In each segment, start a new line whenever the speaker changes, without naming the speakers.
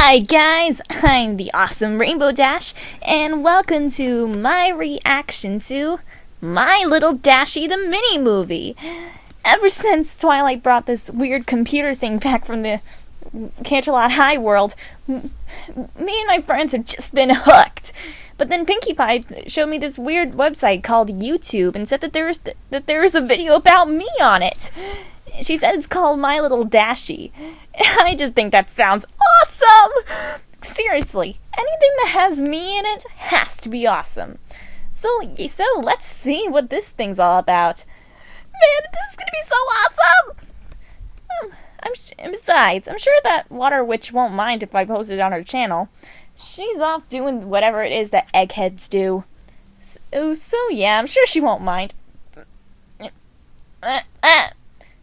Hi guys, I'm the awesome Rainbow Dash, and welcome to my reaction to My Little Dashie the mini movie. Ever since Twilight brought this weird computer thing back from the Canterlot High world, me and my friends have just been hooked. But then Pinkie Pie showed me this weird website called YouTube and said that there was a video about me on it. She said it's called My Little Dashie. I just think that sounds awesome! Seriously, anything that has me in it has to be awesome. So let's see what this thing's all about. Man, this is gonna be so awesome! Besides, I'm sure that Water Witch won't mind if I post it on her channel. She's off doing whatever it is that eggheads do. So yeah, I'm sure she won't mind.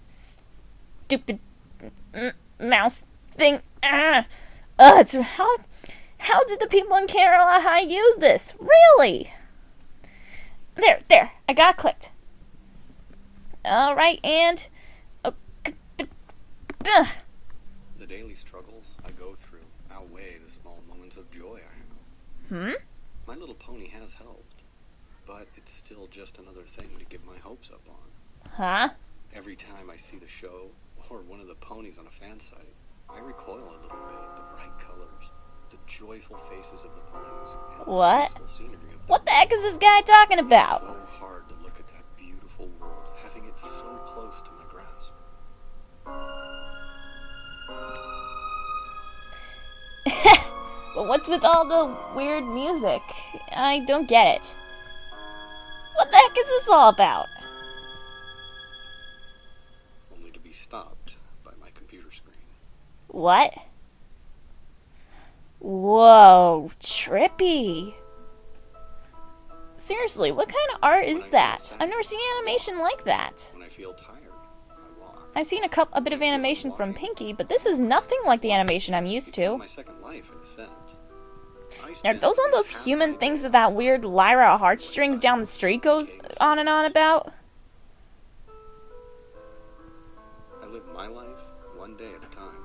Stupid mouse thing. How did the people in Canterlot High use this? Really? There, I got clicked. Alright, and...
The daily struggles I go through outweigh the small moments of joy I have. My little pony has helped, but it's still just another thing to get my hopes up on.
Huh?
Every time I see the show, or one of the ponies on a fan site, I recoil a little bit at the bright colors, the joyful faces of the ponies, and
What?
the peaceful scenery of the
What the heck is this guy talking about?
It's so hard to look at that beautiful world, having it so close to my grasp.
But what's with all the weird music? I don't get it. What the heck is this all about?
Only to be stopped by my computer screen.
What? Whoa, trippy. Seriously, what kind of art is that? I've never seen animation like that.
When I feel tired, I walk.
I've seen a bit of animation from Pinkie, but this is nothing like the animation I'm used to.
My second life, in a sense.
Are those one of those human things that weird Lyra heartstrings down the street goes on and on about?
I live my life one day at a time.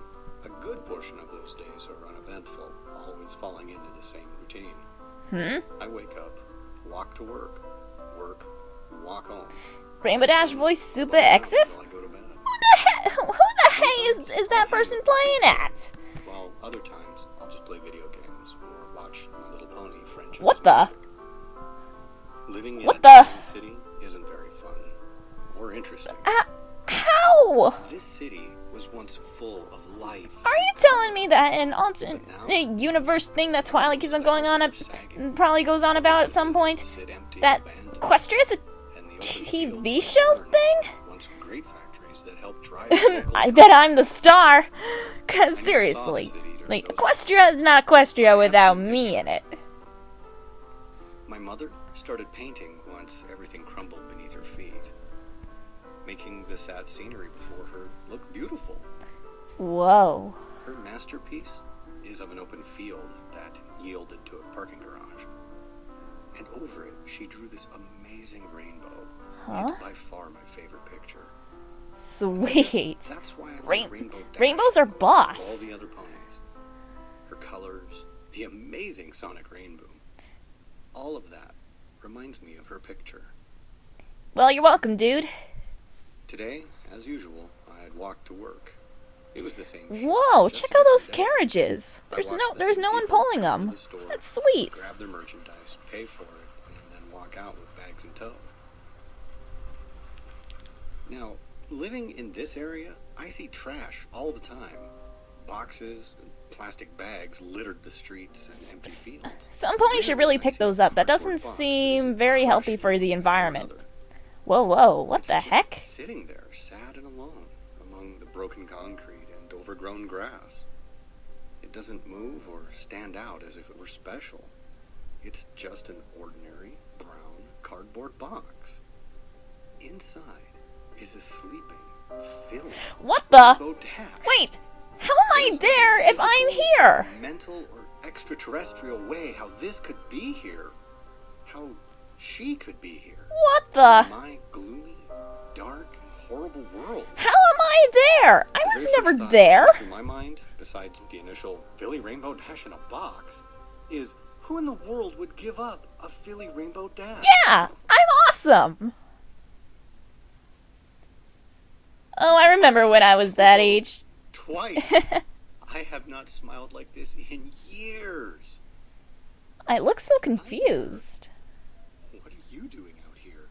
A good portion of those days are uneventful, always falling into the same routine. I wake up, walk to work, walk home.
Rainbow Dash voice SupaXeph?
Until I go to bed.
Who the hey is that person playing at?
While other times, I'll just play video games or watch My Little Pony franchise.
What the?
Living in
What
a
the?
tiny city isn't very fun or interesting.
How?
This city was once full of life.
Are you telling me that an alternate universe thing that Twilight keeps on going on probably goes on about at some point? That Equestria is a TV show thing?
Once great factories that helped drive
I bet I'm the star. Cause seriously, like Equestria is not Equestria without me in it.
My mother started painting once everything crumbled beneath her feet, making the sad scenery before her look beautiful.
Whoa.
Her masterpiece is of an open field that yielded to a parking garage. And over it, she drew this amazing rainbow. It's by far my favorite picture.
Sweet.
That's why I like
Rainbows are boss.
all the other ponies. Her colors, the amazing sonic rainbow. All of that reminds me of her picture.
Well, you're welcome, dude.
Today, as usual, I had walked to work. It was the same.
Whoa, check out those carriages. There's no one pulling them. That's sweet.
Grab their merchandise, pay for it, and then walk out with bags in tow. Now, living in this area, I see trash all the time. Boxes and plastic bags littered the streets and empty fields.
Some ponies should really pick those up. That doesn't seem very healthy for the environment. Whoa, what the heck?
Sitting there, sad and alone, among the broken concrete and overgrown grass. It doesn't move or stand out as if it were special. It's just an ordinary brown cardboard box. Inside is a sleeping, filling
What the?
Rainbow Dash.
Wait, how am I there if I'm here?
Mental or extraterrestrial way how this could be here. How she could be here.
What the?
My gloomy, dark, and horrible world.
How am I there? I was never there.
Through my mind, besides the initial Philly Rainbow Dash in a box, is who in the world would give up a Philly Rainbow Dash?
Yeah, I'm awesome. Oh, I remember when I was that age.
Twice. I have not smiled like this in years.
I look so confused.
What are you doing out here?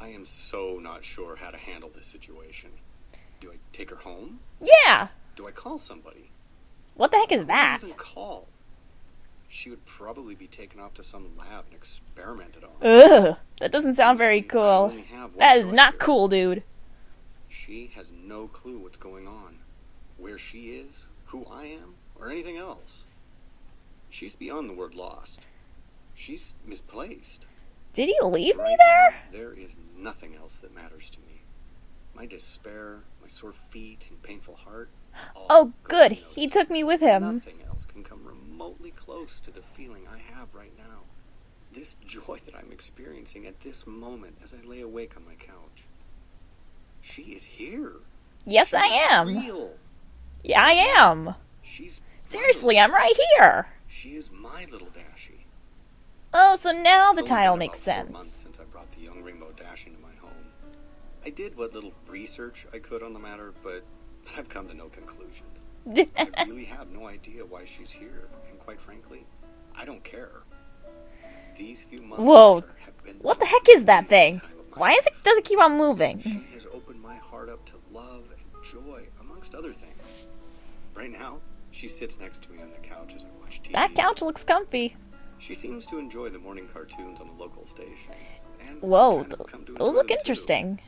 I am so not sure how to handle this situation. Do I take her home?
Yeah.
Do I call somebody?
What the heck is
Who would I
that?
even call? She would probably be taken off to some lab and experimented on.
Ugh, that doesn't sound very
I
cool.
only have one
That is
choice
not
here.
cool, dude.
She has no clue what's going on, where she is, who I am, or anything else. She's beyond the word lost. She's misplaced.
Did he leave me
Right
there?
now, there is nothing else that matters to me. My despair, my sore feet, and painful heart. all
Oh,
go
good.
unnoticed.
He took me with him.
Nothing else can come remotely close to the feeling I have right now. This joy that I'm experiencing at this moment as I lay awake on my couch. She is here.
Yes, I
She's
am.
real.
Yeah, I am.
She's
Seriously, I'm right here.
She is my little Dashie.
Oh, so now the
It's only
tile
been
makes
about 4 months
sense.
since I brought the young Rainbow Dash into my home. I did what little research I could on the matter, but I've come to no conclusions. I really have no idea why she's here, and quite frankly, I don't care. These few months
Whoa,
with her have been
What the heck is that
amazing
thing?
time of my
Why does it keep on moving?
She has opened my heart up to love and joy, amongst other things. Right now, she sits next to me on the couch as I watch TV.
That couch looks comfy.
She seems to enjoy the morning cartoons on the local stations. And
Whoa,
I've kind of come to
those
enjoy
look
them, too.
interesting.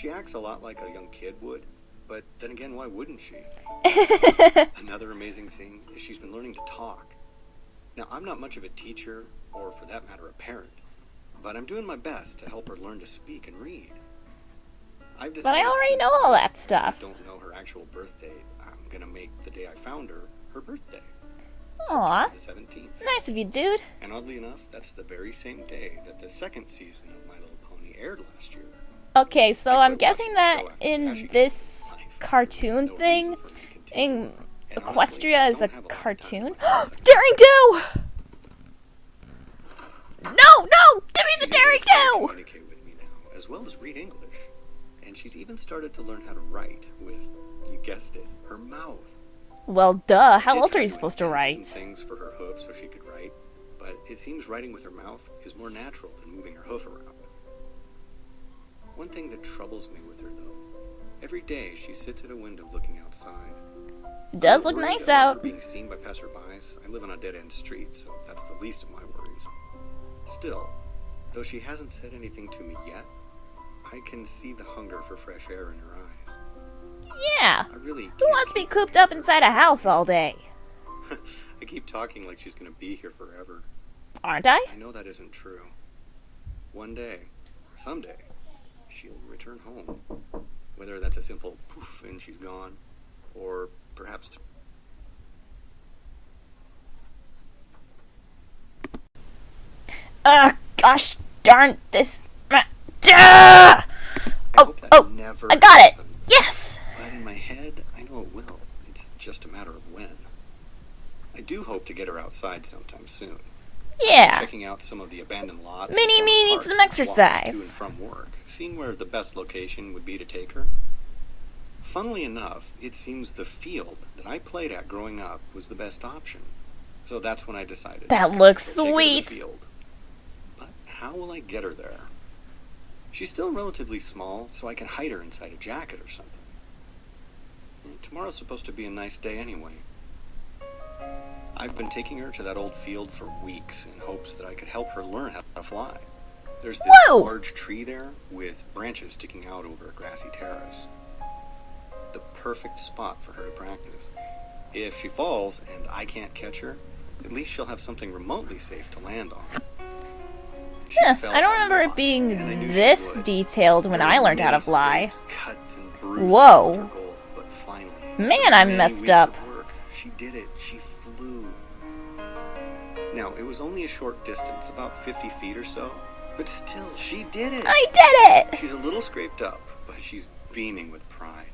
She acts a lot like a young kid would, but then again, why wouldn't she? Another amazing thing is she's been learning to talk. Now, I'm not much of a teacher, or for that matter, a parent, but I'm doing my best to help her learn to speak and read. I've
But I
decided
already
since
know all
I
that stuff.
don't know her actual birth date, I'm gonna make the day I found her her birthday.
Aw,
September the 17th.
nice of you, dude.
And oddly enough, that's the very same day that the second season of My Little Pony aired last year.
Okay, so
I
I'm
quit
guessing
watching the
that
show after
in
Dashie
this
came to life.
cartoon
There was no
thing,
reason for me to continue.
in
And honestly,
Equestria
I
is a
don't have lot of time
cartoon.
on my hands.
Daring Do! No! Give me the
She's
Daring
able to
Do!
communicate with me now, as well as read English. And she's even started to learn how to write with, you guessed it, her mouth.
Well, duh. How
Did
else are
try
you supposed to
invent
write?
some things for her hoof so she could write, but it seems writing with her mouth is more natural than moving her hoof around. One thing that troubles me with her, though, every day she sits at a window looking outside.
It does
I'm
look
worried
nice
about her
out.
being seen by passerbys. I live on a dead-end street, so that's the least of my worries. Still, though she hasn't said anything to me yet, I can see the hunger for fresh air in her eyes.
Yeah.
I really
Who
can't
wants to be
keep
cooped
her
up inside a house all day?
I keep talking like she's gonna be here forever.
Aren't I?
I know that isn't true. One day, someday, she'll return home. Whether that's a simple poof and she's gone, or perhaps
Gosh darn this. Duh!
I hope that never
I got it!
happens.
Yes!
But in my head, I know it will. It's just a matter of when. I do hope to get her outside sometime soon.
Yeah.
Checking out some of the abandoned lots.
Mini
and
me
former
needs some
parks and walks
exercise.
To and from work, seeing where the best location would be to take her. Funnily enough, it seems the field that I played at growing up was the best option. So that's when I decided.
That looks
I'll take her to the
sweet.
field. But how will I get her there? She's still relatively small, so I can hide her inside a jacket or something. And tomorrow's supposed to be a nice day anyway. I've been taking her to that old field for weeks in hopes that I could help her learn how to fly. There's this
Whoa!
large tree there with branches sticking out over a grassy terrace. The perfect spot for her to practice. If she falls and I can't catch her, at least she'll have something remotely safe to land on. She fell
I don't
a
remember it
lot,
being
and I knew she
this
would.
detailed when
There
I
were
learned how to
many
fly.
scrapes, cuts, and bruises
Whoa.
toward her goal, but finally,
Man,
after
I'm
many
messed
weeks
up.
of work, she did it. She flew. Now, it was only a short distance, about 50 feet or so, but still, she did it.
I did it!
She's a little scraped up, but she's beaming with pride.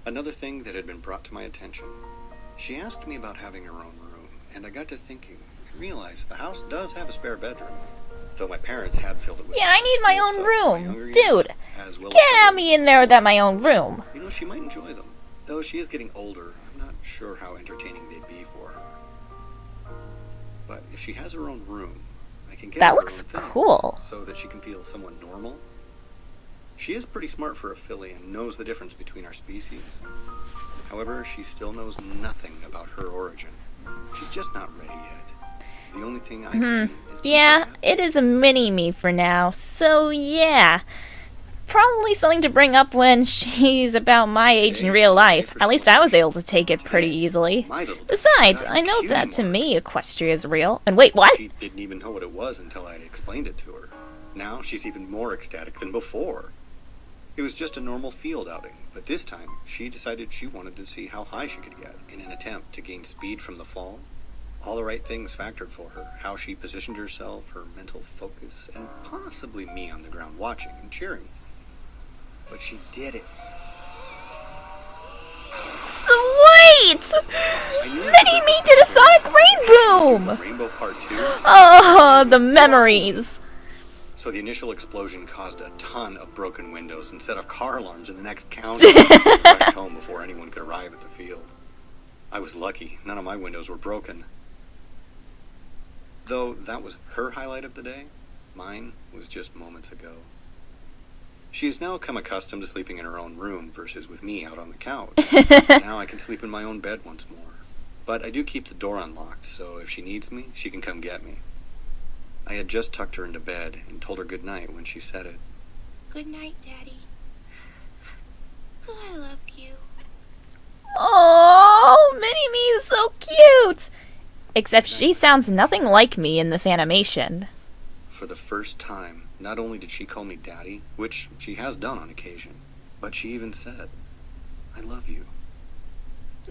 Another thing that had been brought to my attention. She asked me about having her own room, and I got to thinking and realized the house does have a spare bedroom. Though my parents had filled it with...
Yeah, I need my own room. Dude,
as well
can't
as
have me in there without my own room.
You know, she might enjoy them. Though she is getting older, I'm not sure how entertaining they'd be for her. But if she has her own room, I can get
That
her
looks
own things
cool.
so that she can feel somewhat normal. She is pretty smart for a filly and knows the difference between our species. However, she still knows nothing about her origin. She's just not ready yet. The only thing I can do is...
Yeah, it is a mini-me for now, so yeah. Probably something to bring up when she's about my age in real life. At least I was able to take it pretty easily. Besides, I know that to me, Equestria is real. And wait, what?
She didn't even know what it was until I explained it to her. Now she's even more ecstatic than before. It was just a normal field outing, but this time she decided she wanted to see how high she could get in an attempt to gain speed from the fall. All the right things factored for her, how she positioned herself, her mental focus, and possibly me on the ground watching and cheering. But she did it.
Sweet! Mini-me did a sonic rainboom!
Rainbow Part 2.
Oh, the memories.
So the initial explosion caused a ton of broken windows and set off car alarms in the next county. I rushed home before anyone could arrive at the field. I was lucky. None of my windows were broken. Though that was her highlight of the day, mine was just moments ago. She has now come accustomed to sleeping in her own room versus with me out on the couch. Now I can sleep in my own bed once more. But I do keep the door unlocked, so if she needs me, she can come get me. I had just tucked her into bed and told her good night when she said it.
Good night, Daddy. Oh, I love you.
Oh, Mini-me is so cute! Except she sounds nothing like me in this animation.
For the first time, not only did she call me Daddy, which she has done on occasion, but she even said, I love you.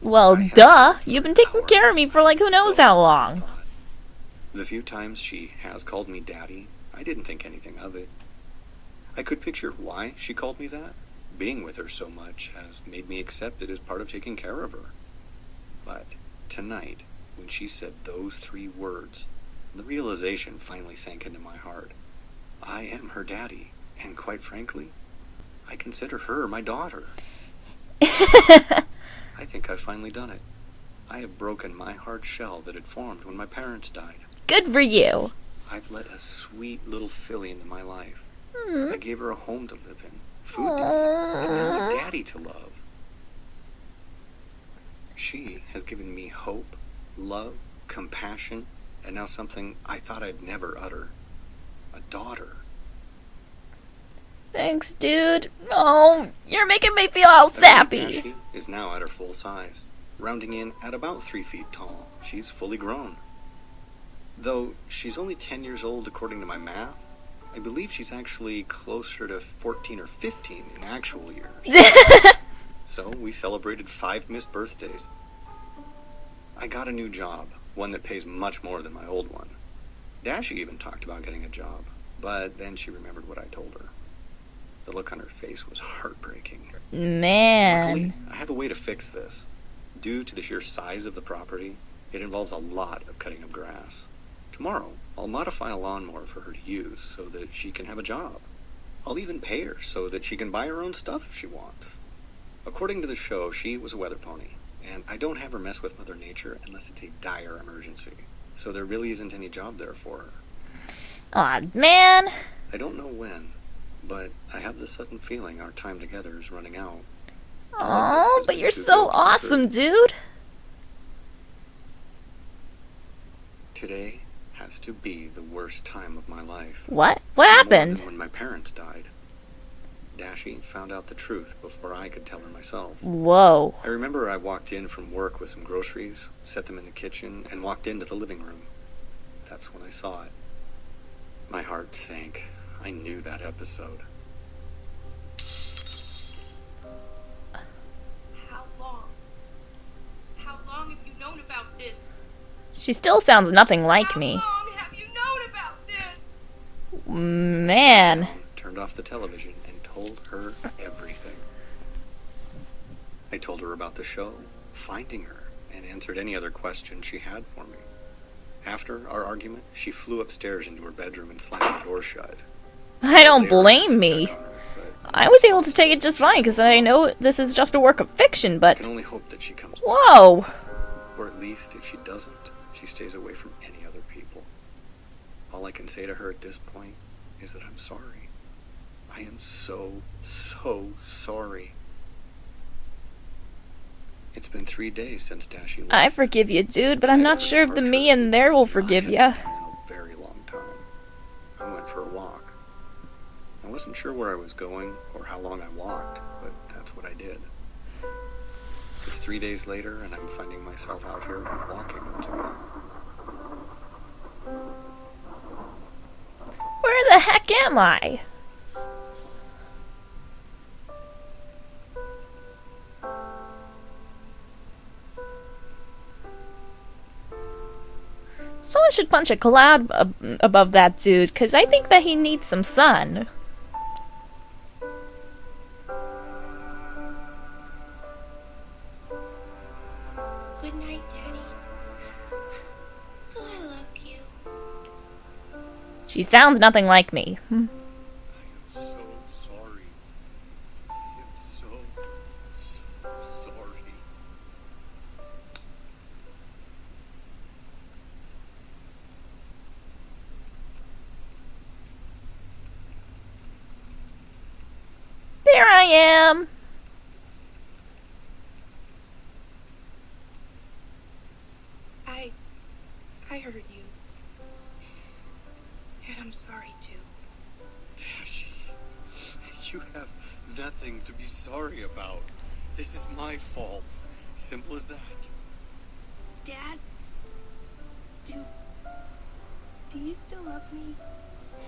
Well, duh. You've been taking care of me for like who knows how long.
The few times she has called me Daddy, I didn't think anything of it. I could picture why she called me that. Being with her so much has made me accept it as part of taking care of her. But tonight, when she said those 3 words, the realization finally sank into my heart. I am her daddy, and quite frankly, I consider her my daughter. I think I've finally done it. I have broken my hard shell that had formed when my parents died.
Good for you.
I've let a sweet little filly into my life. I gave her a home to live in, food to eat, and now a daddy to love. She has given me hope, love, compassion, and now something I thought I'd never utter. A daughter.
Thanks, dude. Oh, you're making me feel all sappy.
Dashie is now at her full size, rounding in at about 3 feet tall. She's fully grown. Though she's only 10 years old according to my math, I believe she's actually closer to 14 or 15 in actual years. So we celebrated 5 missed birthdays. I got a new job, one that pays much more than my old one. Dashie even talked about getting a job, but then she remembered what I told her. The look on her face was heartbreaking.
Man.
Luckily, I have a way to fix this. Due to the sheer size of the property, it involves a lot of cutting of grass. Tomorrow, I'll modify a lawnmower for her to use so that she can have a job. I'll even pay her so that she can buy her own stuff if she wants. According to the show, she was a weather pony, and I don't have her mess with Mother Nature unless it's a dire emergency. So there really isn't any job there for her.
Aw, man.
I don't know when, but I have the sudden feeling our time together is running out.
Oh, but you're so awesome, dude.
Today has to be the worst time of my life.
What? What
More
happened?
than when my parents died. Dashie found out the truth before I could tell her myself.
Whoa.
I remember I walked in from work with some groceries, set them in the kitchen, and walked into the living room. That's when I saw it. My heart sank. I knew that episode.
How long? How long have you known about this?
She still sounds nothing like me.
How long have you known about this?
Man.
Turned off the television and told her everything. I told her about the show, finding her, and answered any other question she had for me. After our argument, she flew upstairs into her bedroom and slammed the door shut.
I don't
Later, I
blame
went to
me.
check on her, but
I was able to take it just fine because I know this is just a work of fiction,
I
but...
can only hope that she comes back.
Whoa!
Or at least, if she doesn't, she stays away from any other people. All I can say to her at this point is that I'm sorry. I am so sorry. It's been 3 days since Dashie left.
I forgive you, dude, but I'm not sure if the me in there will forgive you.
I hadn't been in a very long time. I went for a walk. I wasn't sure where I was going or how long I walked, but that's what I did. It's 3 days later, and I'm finding myself out here walking once again.
Where the heck am I? Someone should punch a cloud above that dude, because I think that he needs some sun.
Good night, Daddy. Oh, I love you.
She sounds nothing like me.
I am so sorry. I am so sorry.
There I am!
I heard you. And I'm sorry too.
Dashie, you have nothing to be sorry about. This is my fault. Simple as that.
Dad, do you still love me?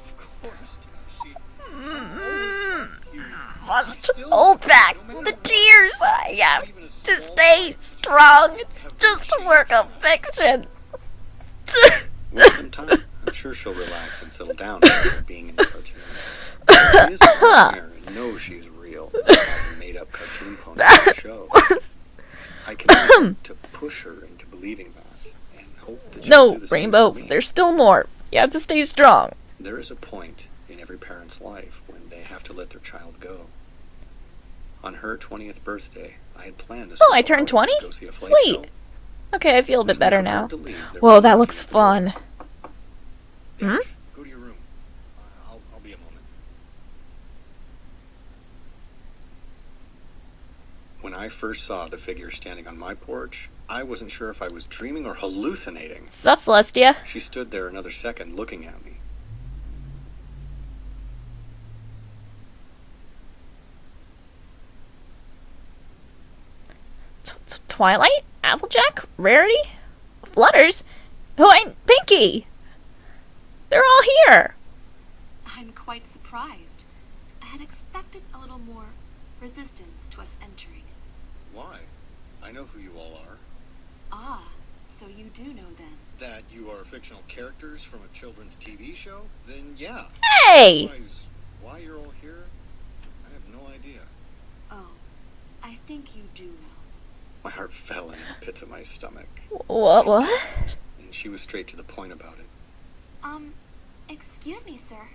Of course, Dashie. I've always loved you.
Must
Still
hold
love you,
back
no matter
the
what.
tears I have
Even a
to
small
stay
part
strong. It's
have
just a
changed.
work of fiction.
With some time, I'm sure she'll relax and settle down after being in the cartoon. She is strong here and knows she's real. Not a made-up cartoon pony for the show. I can only to push her into believing that and hope that she'll
No,
do the same
Rainbow,
for me.
there's still more. You have to stay strong.
There is a point in every parent's life when they have to let their child go. On her 20th birthday, I had planned a
Oh, I
special
turned
outing
20?
to go see a flight
Sweet.
show.
Okay, I feel a bit
As we
better
prepared
now.
to leave, there
Whoa,
was
that
a
looks
knock at the door.
fun.
Dash, go to your room. I'll be a moment. When I first saw the figure standing on my porch, I wasn't sure if I was dreaming or hallucinating.
Sup, Celestia?
She stood there another second looking at me.
Twilight? Applejack? Rarity? Flutters? Oh, and Pinky! They're all here!
I'm quite surprised. I had expected a little more resistance to us entering.
Why? I know who you all are.
Ah, so you do know then.
That you are fictional characters from a children's TV show? Then yeah.
Hey!
Otherwise, why you're all here? I have no idea.
Oh, I think you do know.
My heart fell in the pits of my stomach,
What?
and she was straight to the point about it.
Excuse me, sir.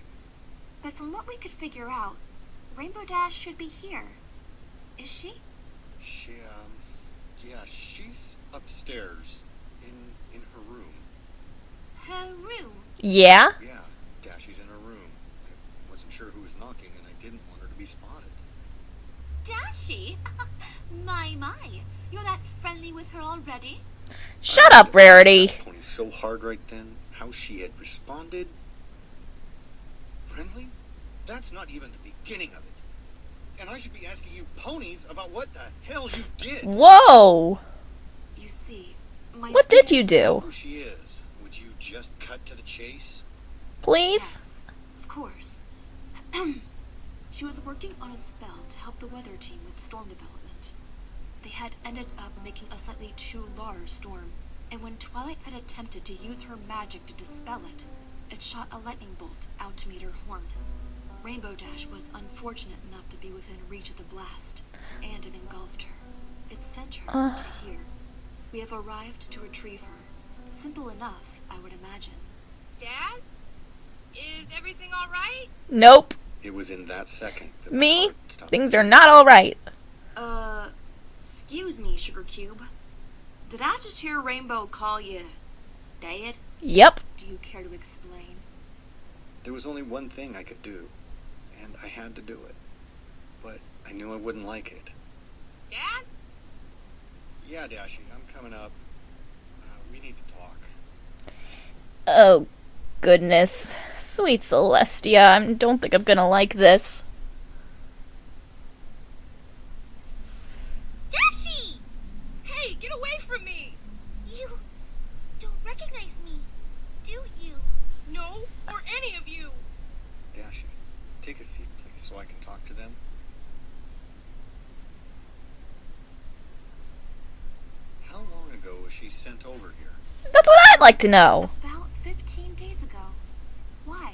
But from what we could figure out, Rainbow Dash should be here. Is she?
Yeah, she's upstairs, in her room.
Her room?
Yeah?
Yeah, Dashie's in her room. I wasn't sure who was knocking, and I didn't want her to be spotted.
Dashie? My. You're that friendly with her already?
Shut up, Rarity!
That pony so hard right then, how she had responded. Friendly? That's not even the beginning of it. And I should be asking you ponies about what the hell you did.
Whoa!
You see, my
What did you
spirit-
do?
Who she is? Would you just cut to the chase?
Please?
Yes, of course. She was working on a spell to help the weather team with storm development. They had ended up making a slightly too large storm, and when Twilight had attempted to use her magic to dispel it, it shot a lightning bolt out to meet her horn. Rainbow Dash was unfortunate enough to be within reach of the blast, and it engulfed her. her to here. We have arrived to retrieve her. Simple enough, I would imagine.
Dad? Is everything all right?
Nope.
It was in that second that my
Me?
heart stopped
Things are not alright.
Excuse me, Sugar Cube. Did I just hear Rainbow call you Dad?
Yep.
Do you care to explain?
There was only one thing I could do, and I had to do it. But I knew I wouldn't like it.
Dad?
Yeah, Dashie, I'm coming up. We need to talk.
Oh, goodness. Sweet Celestia, I don't think I'm gonna like this.
Dashie! Hey, get away from me!
You don't recognize me, do you?
No, or any of you!
Dashie, take a seat, please, so I can talk to them. How long ago was she sent over here?
That's what I'd like to know.
About 15 days ago. Why?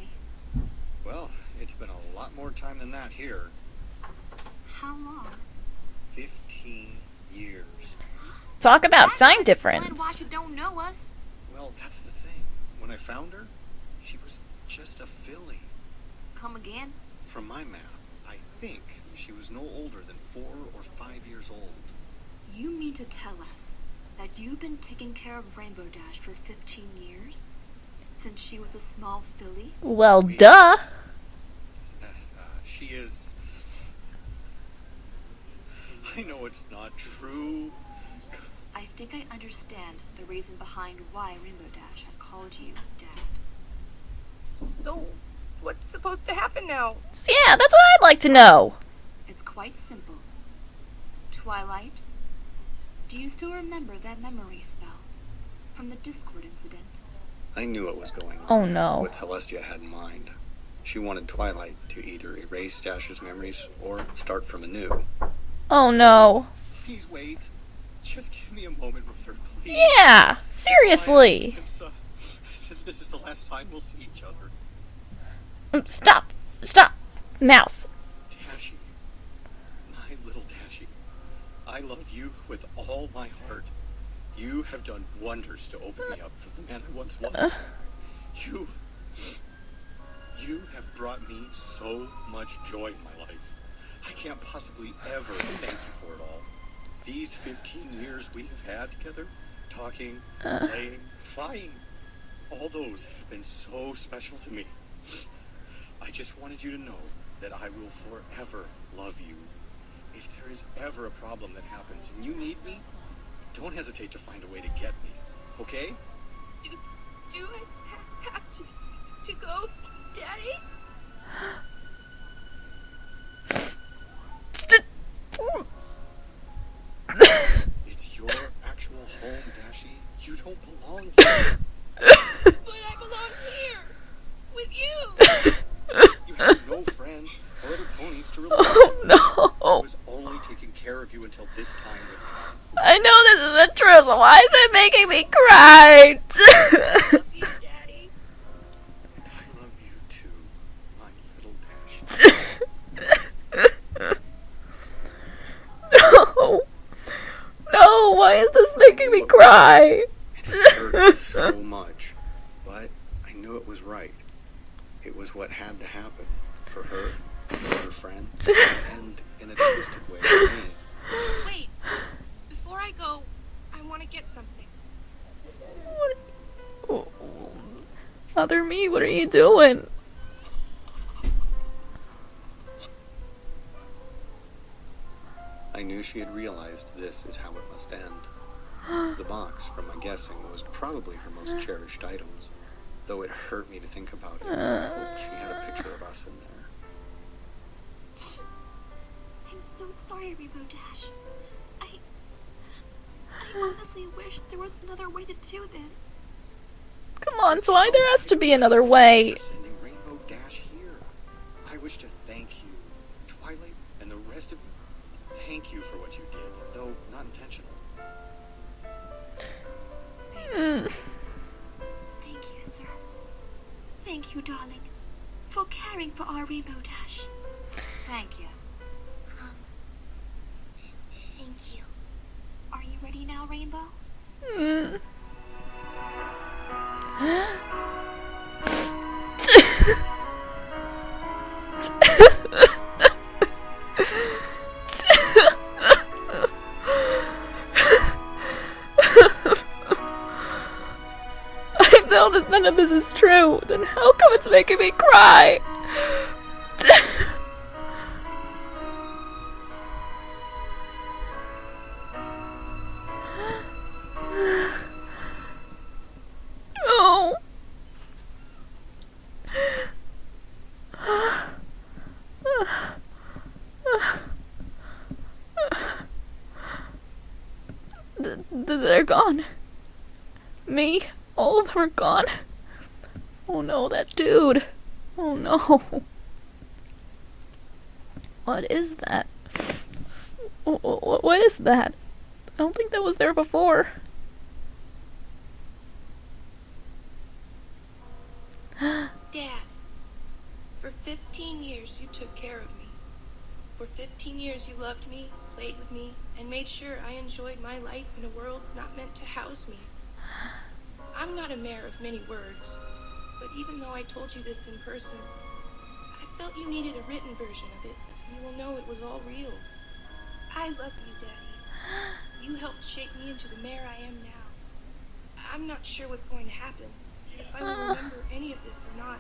Well, it's been a lot more time than that here.
How long?
15 years.
Talk about time
Explain
difference.
why you don't know us.
Well, that's the thing. When I found her, she was just a filly.
Come again?
From my math, I think she was no older than 4 or 5 years old.
You mean to tell us that you've been taking care of Rainbow Dash for 15 years? Since she was a small filly?
Well, duh.
She is... I know it's not true.
I think I understand the reason behind why Rainbow Dash had called you Dad.
So, what's supposed to happen now?
Yeah, that's what I'd like to know.
It's quite simple. Twilight, do you still remember that memory spell from the Discord incident?
I knew what was going on.
Oh no.
What Celestia had in mind. She wanted Twilight to either erase Dash's memories or start from anew.
Oh no.
Please wait. Just give me a moment with her, please.
Yeah, seriously.
Since this is the last time we'll see each other.
Stop. Stop. Mouse.
Dashie. My little Dashie. I love you with all my heart. You have done wonders to open me up for the man I once was. You have brought me so much joy in my life. I can't possibly ever thank you for it all. These 15 years we have had together, talking, playing, flying, all those have been so special to me. I just wanted you to know that I will forever love you. If there is ever a problem that happens and you need me, don't hesitate to find a way to get me, okay?
Do I have to go, Daddy?
It's your actual home, Dashie. You don't belong here.
But I belong here, with you!
You have no friends or other ponies to rely on.
Oh
I
no.
was only taking care of you until this time with time.
I know this isn't true, so why is it making me cry?
Love you, Daddy.
I love you too, my little Dashie.
No. No, why is this making me cry?
It hurt so much, but I knew it was right. It was what had to happen for her, for her friends, and in a twisted way for me.
Wait, before I go, I want to get something.
Mother me, what are you doing?
I knew she had realized this is how it must end. The box, from my guessing, was probably her most cherished items, though it hurt me to think about it. I hope she had a picture of us in there.
I'm so sorry, Rainbow Dash. I honestly wish there was another way to do this.
Come on, Twi, there has to be another way.
For sending Rainbow Dash here. I wish to thank you, Twilight, and the rest of you. Thank you for what you did, though not intentional.
Thank you, sir. Thank you, darling, for caring for our Rainbow Dash.
Thank you.
Thank you.
Are
now, Rainbow?
I know that none of this is true. Then how come it's making me cry? Oh. They're gone. Me? All of them are gone. Oh no, that dude. Oh no. What is that? What is that? I don't think that was there before.
Dad, for 15 years you took care of me. For 15 years you loved me, played with me, and made sure I enjoyed my life in a world not meant to house me. I'm not a mayor of many words, but even though I told you this in person, I felt you needed a written version of it so you will know it was all real. I love you, Daddy. You helped shape me into the mayor I am now. I'm not sure what's going to happen, if I will remember any of this or not,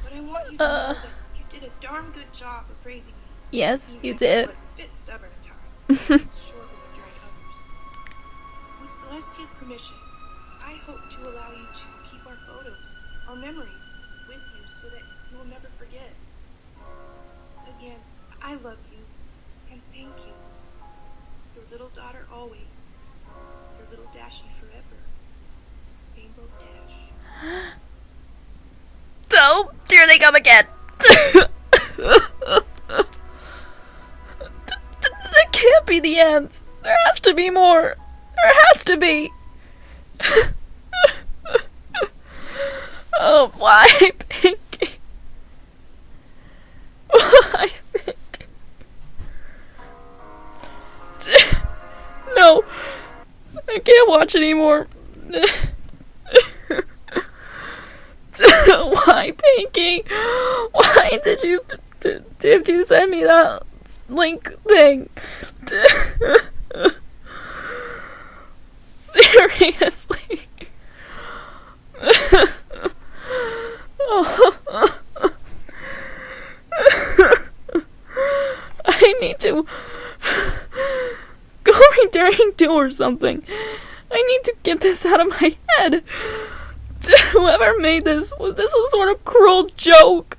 but I want you to know that you did a darn good job of raising me.
Yes, you
I
did.
was a bit stubborn at times, short with during others. With Celestia's permission, I hope to allow you to keep our photos, our memories, with you so that you will never forget. Again, I love you, and thank you. Your little daughter always. Your little Dashie forever. Rainbow Dash.
So, here they come again. That can't be the end. There has to be more. There has to be. Oh, why Pinky? Why Pinky? No, I can't watch anymore. Why Pinky? Why did you send me that link thing? Seriously. I need to go read do or something. I need to get this out of my head. Whoever made this, was this some sort of cruel joke?